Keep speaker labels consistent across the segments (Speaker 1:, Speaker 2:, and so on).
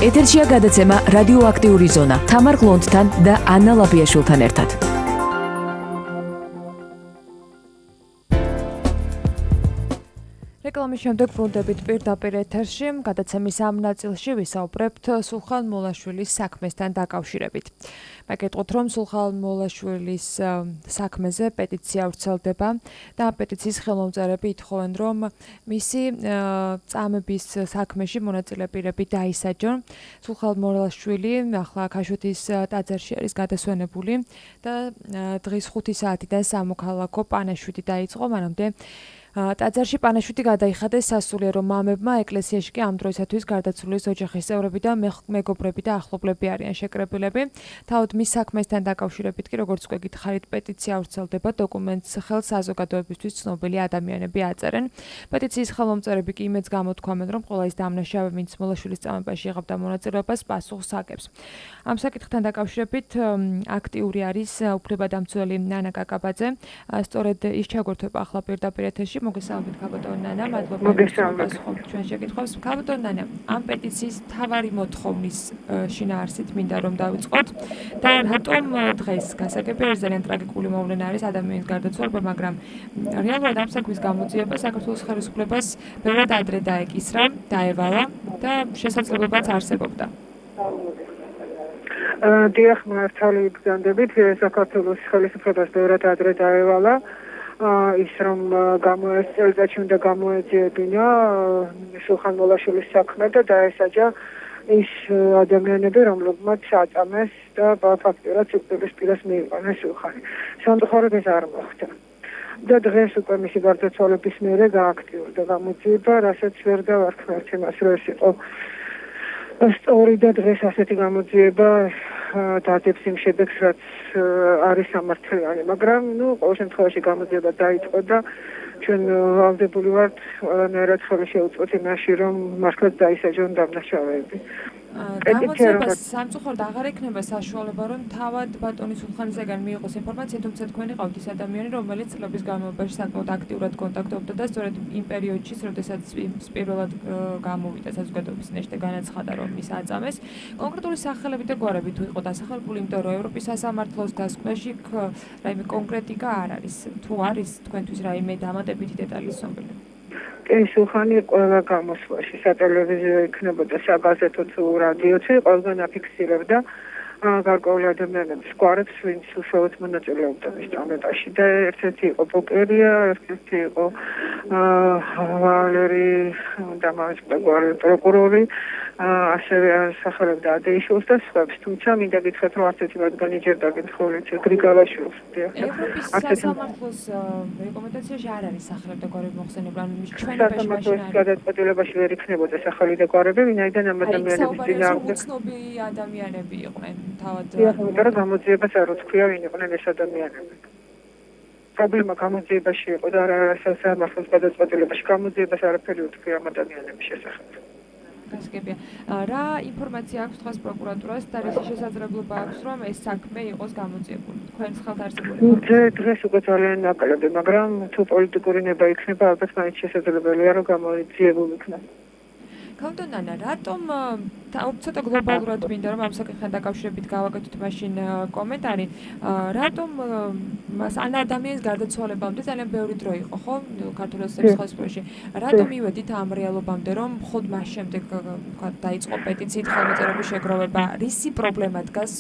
Speaker 1: ეთერშია გადაცემა რადიოაქტიური ზონა თამარ გლონდთან და ანა ლაპიაშვილთან ერთად. რეკლამის შემდეგ ბრუნდებით პირდაპირ ეთერში, გადაცემის ამ ნაწილში ვისაუბრებთ სულხან მოლაშვილის საქმესთან დაკავშირებით. მეკითხოთ, რომ სულხან მოლაშვილის საქმეზე პეტიცია ვრცელდება და პეტიციის ხელმომწერები ითხოვენ, რომ მისი წამების საქმეში მონაწილე პირები დაისაჯონ. სულხან მოლაშვილი ახლა ქაშვეთის ტაძარში არის გადასვენებული და დღის 5 საათიდან სამოქალაქო პანაშვიდი დაიწყო, მანამდე ტაძარში პანაშვიდი გადაიხადეს სასულიერო მამებმა, ეკლესიაში კი ამ დროისათვის გარდაცვლილის ოჯახის წევრები და მეგობრები და ახლობლები არიან შეკრებილები. თავად მის საქმესთან დაკავშირებით კი, როგორც უკვე გითხარით, პეტიცია ვრცელდება, დოკუმენტს ხელს საზოგადოებისთვის ცნობილი ადამიანები აწერენ. პეტიციის ხელმომწერები კი იმედს გამოთქვამენ, რომ ყველა ის დამნაშავე, ვინც მოლაშვილის წამებაში იღებდა მონაწილეობას, პასუხს აგებს. ამ საკითხთან დაკავშირებით აქტიური არის უფლებადამცველი ნანა კაკაბაძე. სწორედ ის ჩაგვერთვება ახლა პირდაპირ ეთერში. მოგესალმებით ქალბატონ ნანა, მადლობა ჩვენ შეკითხვებს. ქალბატონ ნანა, ამ პეტიციის მთავარი მოთხოვნის შინაარსით მინდა რომ დავიწყოთ და რატომ დღეს გასაგები არის ძალიან ტრაგიკული მოვლენა არის ადამიანის გარდაცვალება, მაგრამ რეალურად ამ საქმის გამოძიება საქართველოს ხელისუფლებას ბევრად ადრე დაეკისრა, დაევალა და შესაძლებლობაც არსებობდა.
Speaker 2: დიახ, მართალი ბრძანდებით, საქართველოს ხელისუფლებას ბევრად ადრე დაევალა. ის რომ წელიწადში უნდა გამოეძიებინა სულხან მოლაშვილის საქმე და დაესაჯა ის ადამიანები, რომლებმაც აწამეს და ფაქტურად სიკვდილის პირას მიიყვანეს სულხანი. სამწუხაროდ ეს არ მოხდა. და დღეს უკვე მისი გარდაცვალების მერე გააქტიურდა გამოძიება, რასაც ვერ დავარქმევთ იმას, რომ ეს იყო სწორი და დღეს ასეთი გამოძიება დადებს იმ შედეგს, რაც არის სამართლიანი, მაგრამ ყოველ შემთხვევაში გამოძიება დაიწყო და ჩვენ ვალდებული ვართ ყველანაირად ხელი შევუწყოთ იმაში, რომ მართლაც დაისაჯონ დამნაშავეები.
Speaker 1: გამოძიებას სამწუხაროდ აღარ ექნება საშუალება, რომ თავად ბატონი სულხანისაგან მიიღოს ინფორმაცია, თუმცა თქვენი ყავთ ის ადამიანი, რომელიც წლების განმავლობაში საკმაოდ აქტიურად კონტაქტობდა და სწორედ იმ პერიოდში, როდესაც პირველად გამოვიდა საზოგადოების ნეშტე განაცხადა, რომ ის აწამეს. კონკრეტული სახელები და გვარები თუ იყო დასახელებული, იმიტომ რომ ევროპის სასამართლოს დასკვნაში რაიმე კონკრეტიკა არ არის. თუ არის თქვენთვის რაიმე დამატებითი დეტალი ცნობილი?
Speaker 2: სულხანი ყველა გამოსვლაში სატელევიზიო იქნებოდა საგაზეთო თუ რადიოთი ყველგან აფიქსირებდა გარკვეული ადამიანების გვარებს, ვინც უშუალოდ მონაწილეობდა მის წამებაში და ერთ-ერთი იყო ბოკერია, ერთ-ერთი იყო ვალერი დამასკოვი პროკურორი, ასევე ასახელებდა ადეიშვილს და სხვებს, თუმცა მინდა გითხრათ, რომ არც ერთი მათგანი ჯერ დაგითხოვეთ გრიგალაშვილს.
Speaker 1: ევროპის სასამართლოს რეკომენდაციაში არ არის სახელი და გვარები მოხსენებული, ანუ მის ჩვენებაში მაშინ არის.
Speaker 2: გადაწყვეტილებაში ვერ იქნებოდა სახელი და გვარები, ვინაიდან ამ ადამიანების წინააღმდეგ
Speaker 1: უცნობი ადამიანები იყვნენ თავად.
Speaker 2: იმიტომ რომ გამოძიებას არ უთქვია ვინ იყვნენ ეს ადამიანები. პრობლემა გამოძიებაში იყო და არა სასამართლოს გადაწყვეტილებაში. გამოძიებას არაფერი უთქვია ამ ადამიანების შესახებ.
Speaker 1: გასაგებია. რა ინფორმაცია აქვს დღეს პროკურატურას და რისი შესაძლებლობა აქვს, რომ ეს საქმე იყოს გამოძიებული? თქვენს ხელთ არსებული ინფორმაცია?
Speaker 2: დღეს უკვე ძალიან ნაკლები, მაგრამ თუ პოლიტიკური ნება იქნება, ალბათ მაინც შესაძლებელია, რომ გამოძიებული იქნას.
Speaker 1: ქალბატონ ნანა, რატომ ცოტა გლობალურად მინდა რომ ამ საკითხთან დაკავშირებით გავაკეთოთ მაშინ კომენტარი, რატომ მას ან ადამიანის გარდაცვალებამდე ძალიან ბევრი დრო იყო, ხო? ქართულ ხელისუფლებაში. რატომ მივედით ამ რეალობამდე, რომ ხოდ მას შემდეგ დაიწყო პეტიციით ხელმოწერების შეგროვება? რისი პრობლემა დგას?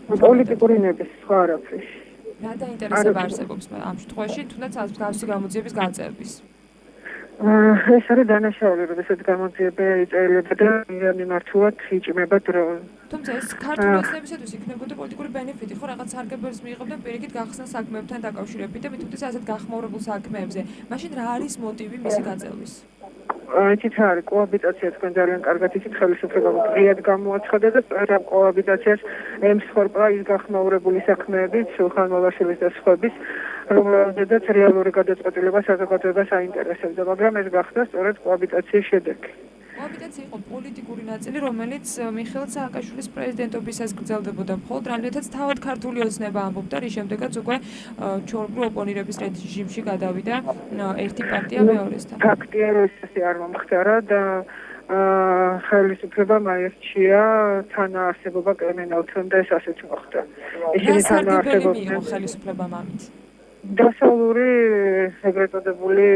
Speaker 2: პოლიტიკური ნების სხვა არაფრის.
Speaker 1: რა დაინტერესება არსებობს ამ შემთხვევაში, თუნდაც გავსი გამოძიების გაწევების?
Speaker 2: ეს არის დანაშაული, როდესაც გამოძიება იწერება და მიმართულად იჭმება დრო.
Speaker 1: თუმცა ეს ქართული ოცნებისათვის იქნებოდა პოლიტიკური ბენეფიტი, ხო, რაღაც სარგებლოს მიიღებდნენ პირიქით გახსნა საქმეებთან დაკავშირებით და მithumtis ასეთ გახმაურებულ საქმეებზე. მაშინ რა არის მოტივი მისი გაწევრის?
Speaker 2: იცით რა არის კოაბიტაცია, თქვენ ძალიან კარგად იცით, ხელისუფლება ღიად გამოაცხადა და სწორედ ამ კოაბიტაციას ემსხვერპლა ის გახმაურებული საქმეები, სულხან მოლაშვილის და სხვების, რომელზედაც რეალური გადაწყვეტილება საზოგადოებას აინტერესებდა, მაგრამ ეს გახდა სწორედ კოაბიტაციის შედეგი.
Speaker 1: კოაბიტაცია იყო პოლიტიკური ნაწილი, რომელიც მიხეილ სააკაშვილის პრეზიდენტობისას გრძელდებოდა, მხოლოდ რამდენადაც თავად ქართული ოცნება ამბობდა, რის შემდეგაც უკვე ჩორგლუ ოპონირების რეჟიმში გადავიდა ერთი პარტია მეორესთან.
Speaker 2: ფაქტია, რომ ეს არ მომხდარა და ხელისუფლებამ აირჩია თანაარსებობა კრიმინალთან და ეს ასეც მოხდა.
Speaker 1: ისინი თანაარსებობდნენ ხელისუფლებამ ამით.
Speaker 2: დასავლური ეგრეთ წოდებული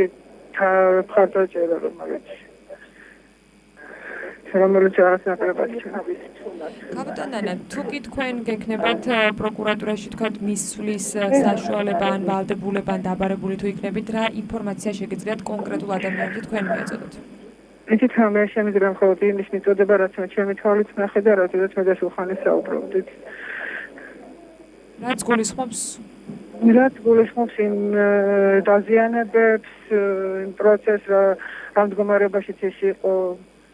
Speaker 2: მხარდაჭერა რომელიც არასაკრებად
Speaker 1: კაპიტანანა, თუ კი თქვენ გექნებათ პროკურატურაში თქვათ მისვლის საშუალება ან ვალდებულება ან დაბარებული თუ იქნებით, რა ინფორმაცია შეგიძლიათ კონკრეტულ ადამიანებზე თქვენ მიეწოდოთ?
Speaker 2: იცით რა მე შემიძლია მხოლოდ იმის მიწოდება, რაც მე ჩემი თვალით ნახე და რადგან მე და სულხანი საუბრობდით.
Speaker 1: რაც გულისხმობს
Speaker 2: რაც გულისხმობს იმ დაზიანებებს, იმ პროცესს, რა მდგომარეობაშიც ის იყო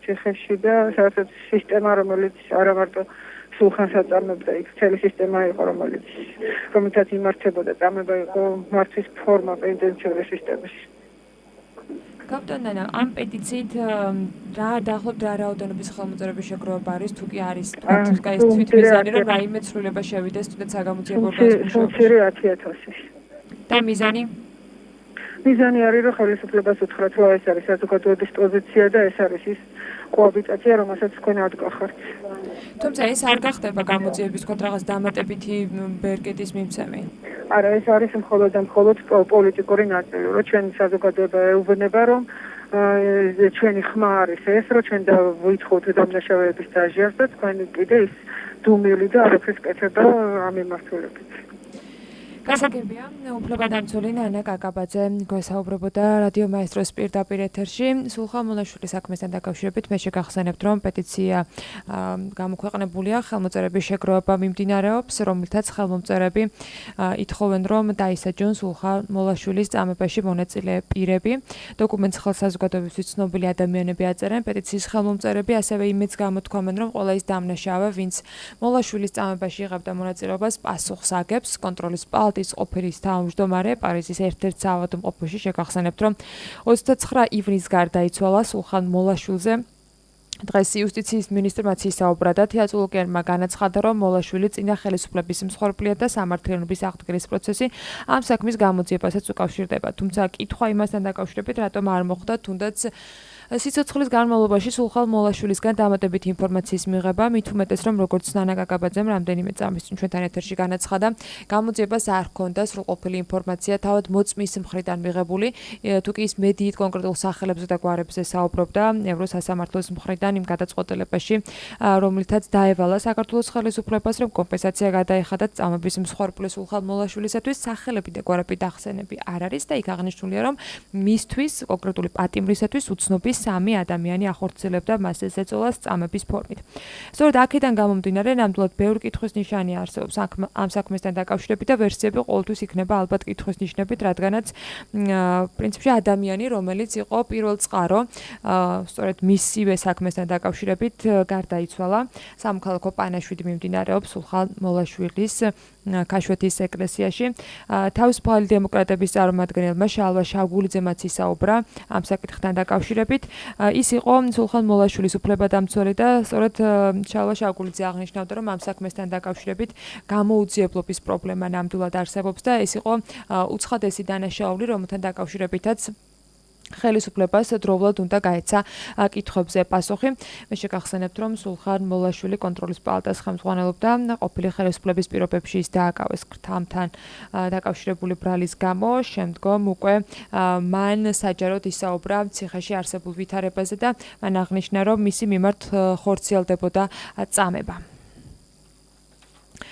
Speaker 2: ციხეში და საერთოდ სისტემა, რომელიც არა მარტო სულხანს აწამებდა, იქ მთელი სისტემა იყო, რომელთაც იმართებოდა, წამება იყო მართვის ფორმა პენიტენციური სისტემის.
Speaker 1: კაპიტანანა, ამ პეტიციით რა დაახლოებით რა რაოდენობის ხელმოწერების შეგროვება არის, თუ კი არის ეს თვითმიზანი, რომ რაიმე ცვლილება შევიდეს თუნდაც საგამოძიებო ორგანოს
Speaker 2: მუშაობაში. 10,000.
Speaker 1: და მიზანი?
Speaker 2: მიზანი არის, რომ ხელისუფლებას უთხრათ, რომ ეს არის საზოგადოების პოზიცია და ეს არის ის კოაბიტაცია, რომელსაც თქვენ ადგახართ.
Speaker 1: თუმცა ეს არ გახდება გამოძიების თქვათ რაღაც დამატებითი ბერკეტის მიმცემი.
Speaker 2: არა, ეს არის მხოლოდ და მხოლოდ პოლიტიკური ნაწილი, რომ ჩვენი საზოგადოება ეუბნება, რომ ჩვენი ხმა არის ეს, რომ ჩვენ ვითხოვთ დამნაშავეების დაჟიარს და თქვენ კიდე ის დუმილი და არაფერს კეთება ამ მიმართულებით.
Speaker 1: გასაგებია, უფლებადამცველი ნანა კაკაბაძე გვესაუბრებოდა რადიო მაესტროს პირდაპირ ეთერში. სულხან მოლაშვილის საქმესთან დაკავშირებით მე შეგახსენებთ, რომ პეტიცია გამოქვეყნებულია, ხელმოწერების შეგროვება მიმდინარეობს, რომლითაც ხელმომწერები ითხოვენ, რომ დაისაჯონ სულხან მოლაშვილის წამებაში მონაწილე პირები. დოკუმენტს ხელსაზოგადოებისთვის ცნობილი ადამიანები აწერენ. პეტიციის ხელმომწერები ასევე იმედს გამოთქვამენ, რომ ყველა ის დამნაშავე, ვინც მოლაშვილის წამებაში იღებდა მონაწილეობას, პასუხს აგებს კონტროლის პალატის ყოფილი თავმჯდომარე პარიზის ერთ-ერთ საავადმყოფოში. შეგახსენებთ, რომ 29 ივნისს გარდაიცვალა სულხან მოლაშვილზე. დღეს იუსტიციის მინისტრმა ისაუბრა და თეატრულოკიანმა განაცხადა, რომ მოლაშვილი წინა ხელისუფლების მსხვერპლია და სამართლიანობის აღდგენის პროცესი ამ საქმის გამოძიებასაც უკავშირდება. თუმცა კითხვა იმასთან დაკავშირებით, რატომ არ მოხდა თუნდაც სიცოცხლის განმავლობაში სულხან მოლაშვილისგან დამატებითი ინფორმაციის მიღება, მით უმეტეს, რომ როგორც ნანა კაკაბაძემ რამდენიმე წამის წინ ჩვენთან ეთერში განაცხადა, გამოძიებას არ ჰქონდა სრულყოფილი ინფორმაცია თავად მოწმის მხრიდან მიღებული, თუ კი ის მედიით კონკრეტულ სახელებზე და გვარებზე საუბრობდა ევროსასამართლოს მხრიდან იმ გადაწყვეტილებაში, რომლითაც დაევალა საქართველოს ხელისუფლებას, რომ კომპენსაცია გადაეხადა წამების მსხვერპლი სულხან მოლაშვილისათვის. სახელები და გვარები დახსენები არ არის და იქ აღნიშნულია, რომ მისთვის კონკრეტული პატიმრისათვის უცნობი 3 ადამიანი ახორციელებდა მას ეწოლას წამების ფორმით. სწორედ აქედან გამომდინარე, ნამდვილად ბევრი კითხვის ნიშანი არსებობს ამ საქმესთან დაკავშირებით და ვერსიები ყოველთვის იქნება ალბათ კითხვის ნიშნებით, რადგანაც პრინციპში ადამიანი, რომელიც იყო პირველ წყარო, სწორედ მისივე საქმესთან დაკავშირებით გარდაიცვალა. სამოქალაქო პანაშვიდი მიმდინარეობს სულხან მოლაშვილის ქაშვეთის ეკლესიაში. თავისუფალი დემოკრატების წარმომადგენელმა შალვა შაგულიძემაც ისაუბრა ამ საკითხთან დაკავშირებით. ის იყო სულხან მოლაშვილის უფლებადამცველი და სწორედ შალვა შაგულიძე აღნიშნავდა, რომ ამ საქმესთან დაკავშირებით გამოუძიებლობის პრობლემა ნამდვილად არსებობს და ეს იყო უცხადესი დანაშაული, რომელთან დაკავშირებითაც ხელისუფლებას დროულად უნდა გაეცა კითხვებზე პასუხი. მე შეგახსენებთ, რომ სულხან მოლაშვილი კონტროლის პალატას ხელმძღვანელობდა ყოფილი ხელისუფლების პირობებში ის დააკავეს ქრთამთან დაკავშირებული ბრალის გამო. შემდგომ უკვე მან საჯაროდ ისაუბრა ციხეში არსებულ ვითარებაზე და მან აღნიშნა, რომ მისი მიმართ ხორციელდებოდა წამება.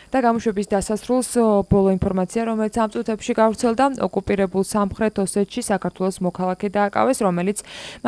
Speaker 1: და გამოშვების დასასრულს ბოლო ინფორმაცია, რომელიც ამ წუთებში გავრცელდა, ოკუპირებულ სამხრეთ ოსეთში საქართველოს მოქალაქე დააკავეს, რომელიც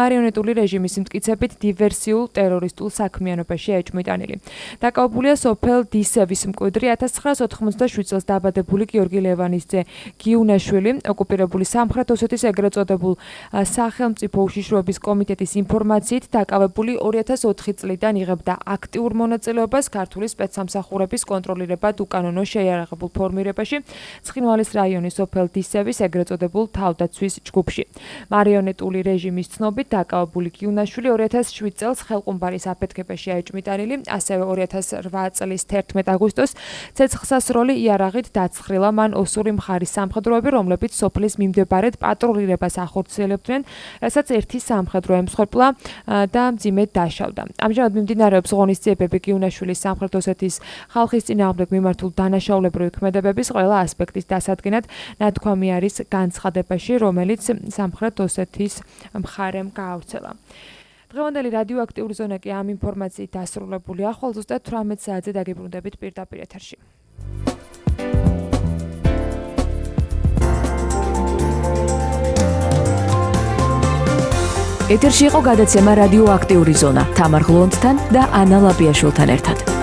Speaker 1: მარიონეტული რეჟიმის მტკიცებით დივერსიულ ტერორისტულ საქმიანობაში ეჭვმიტანილი. დაკავებულია სოფელ დისევის მკვიდრი 1987 წელს დაბადებული გიორგი ლევანისძე გიუნაშვილი. ოკუპირებული სამხრეთ ოსეთის ეგრეთ წოდებულ სახელმწიფო უშიშროების კომიტეტის ინფორმაციით დაკავებული 2004 წლიდან იღებდა აქტიურ მონაწილეობას ქართული სპეცსამსახურების კონტროლირება ეხება უკანონო შეიარაღებულ ფორმირებაში ცხინვალის რაიონის სოფელ დისევის ეგრეთ წოდებულ თავდაცვის ჯგუფში. მარიონეტული რეჟიმის ცნობით დაკავებული გიუნაშვილი 2007 წელს ხელყუმბარის აფეთქებაში აიჭმიტანილი, ასევე 2008 წლის 11 აგვისტოს ცეცხლსასროლი იარაღით დაცხრილა მან ოსური მხარის სამხედროები, რომლებიც სოფლის მიმდებარედ პატრულირებას ახორციელებდნენ, რასაც ერთი სამხედრო ემსხვერპლა და მძიმედ დაშავდა. ამჟამად მიმდინარეობს ღონისძიებები გიუნაშვილის სამხრეთ ოსეთის ხალხის წინააღმდეგ მიმართულ დანაშაულებრივი ქმედებების ყველა ასპექტის დასადგენად ნათქვამი არის განცხადებაში, რომელიც სამხრეთ ოსეთის მხარემ გაავრცელა. დღევანდელი რადიოაქტიური ზონა კი ამ ინფორმაციით დასრულებულია. ახლა ზუსტად 18 საათზე დაგიბრუნდებით პირდაპირ ეთერში.
Speaker 3: ეთერში იყო გადაცემა რადიოაქტიური ზონა თამარ გლონდთან და ანა ლაპიაშვილთან ერთად.